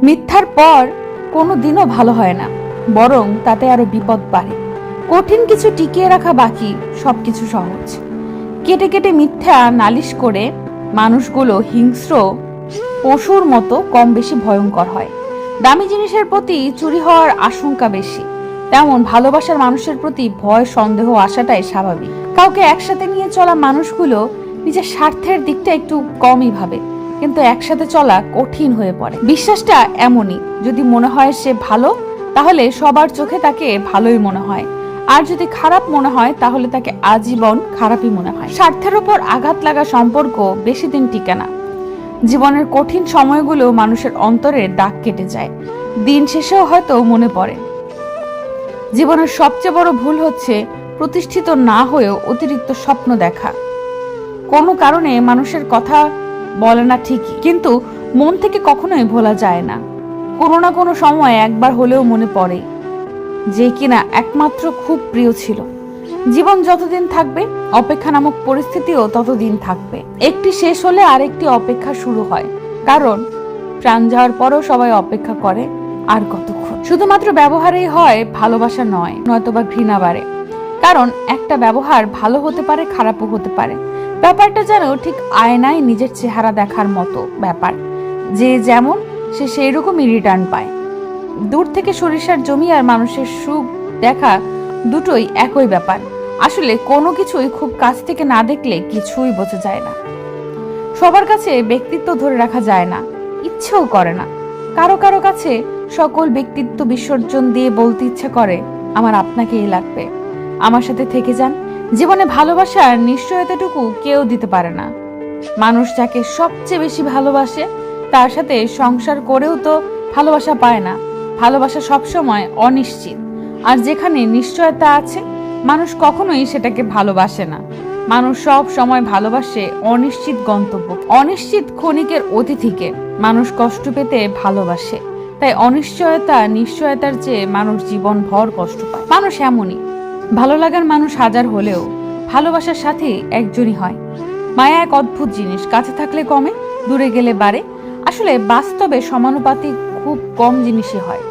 মিথ্যার পর কোনো দিনও ভালো হয় না, বরং তাতে আরো বিপদ বাড়ে। কঠিন কিছু টিকিয়ে রাখা বাকি, সবকিছু সহজ। কেটে কেটে মিথ্যা নালিশ করে মানুষগুলো হিংস্র পশুর মতো কম বেশি ভয়ঙ্কর হয়। দামি জিনিসের প্রতি চুরি হওয়ার আশঙ্কা বেশি, তেমন ভালোবাসার মানুষের প্রতি ভয় সন্দেহ আসাটাই স্বাভাবিক। কাউকে একসাথে নিয়ে চলা মানুষগুলো নিজের স্বার্থের দিকটা একটু কমই ভাবে, কিন্তু একসাথে চলা কঠিন হয়ে পড়ে। বিশ্বাসটা এমনই, যদি মনে হয় সে ভালো, তাহলে সবার চোখে তাকে ভালোই মনে হয়, আর যদি খারাপ মনে হয় তাহলে তাকে আজীবন খারাপই মনে হয়। স্বার্থের উপর আঘাত লাগা সম্পর্ক বেশি দিন টিকে না। জীবনের কঠিন সময়গুলো মানুষের অন্তরে দাগ কেটে যায়, দিন শেষেও হয়তো মনে পড়ে। জীবনের সবচেয়ে বড় ভুল হচ্ছে প্রতিষ্ঠিত না হয়েও অতিরিক্ত স্বপ্ন দেখা। কোনো কারণে মানুষের কথা বলে না ঠিকই, কিন্তু মন থেকে কখনোই ভোলা যায় না। কোনো না কোনো সময় একবার হলেও মনে পড়ে যে কিনা একমাত্র খুব প্রিয় ছিল। জীবন যতদিন থাকবে, অপেক্ষা নামক পরিস্থিতিও ততদিন থাকবে। একটি শেষ হলে আরেকটি অপেক্ষা শুরু হয়, কারণ প্রাণ যাওয়ার পরও সবাই অপেক্ষা করে। আর কতক্ষণ? শুধুমাত্র ব্যবহারেই হয় ভালোবাসা নয়, নয়তোবা ঘৃণা বাড়ে। কারণ একটা ব্যবহার ভালো হতে পারে, খারাপও হতে পারে। ব্যাপারটা যেন ঠিক আয়নায় নিজের চেহারা দেখার মতো ব্যাপার, যে যেমন সে সেই রকমই রিটার্ন পায়। দূর থেকে সরিষার জমি আর মানুষের সুখ দেখা দুটোই একই ব্যাপার। আসলে কোনো কিছুই খুব কাছ থেকে না দেখলে কিছুই বোঝা যায় না। সবার কাছে ব্যক্তিত্ব ধরে রাখা যায় না, ইচ্ছেও করে না। কারো কারো কাছে সকল ব্যক্তিত্ব বিসর্জন দিয়ে বলতে ইচ্ছে করে, আমার আপনাকেই লাগবে, আমার সাথে থেকে যান। জীবনে ভালোবাসার নিশ্চয়তাটুকু কেউ দিতে পারে না। মানুষ যাকে সবচেয়ে বেশি ভালোবাসে তার সাথে সংসার করেও তো ভালোবাসা পায় না। ভালোবাসা সবসময় অনিশ্চিত, আর যেখানে নিশ্চয়তা আছে মানুষ কখনোই সেটাকে ভালোবাসে না। মানুষ সব সময় ভালোবাসে অনিশ্চিত গন্তব্য, অনিশ্চিত ক্ষণিকের অতিথিকে। মানুষ কষ্ট পেতে ভালোবাসে, তাই অনিশ্চয়তা নিশ্চয়তার চেয়ে মানুষ জীবন ভর কষ্ট পায়। মানুষ এমনই, ভালো লাগার মানুষ হাজার হলেও ভালোবাসার সাথে একজনই হয়। মায়া এক অদ্ভুত জিনিস, কাছে থাকলে কমে, দূরে গেলে বাড়ে। আসলে বাস্তবে সমানুপাতিক খুব কম জিনিসই হয়।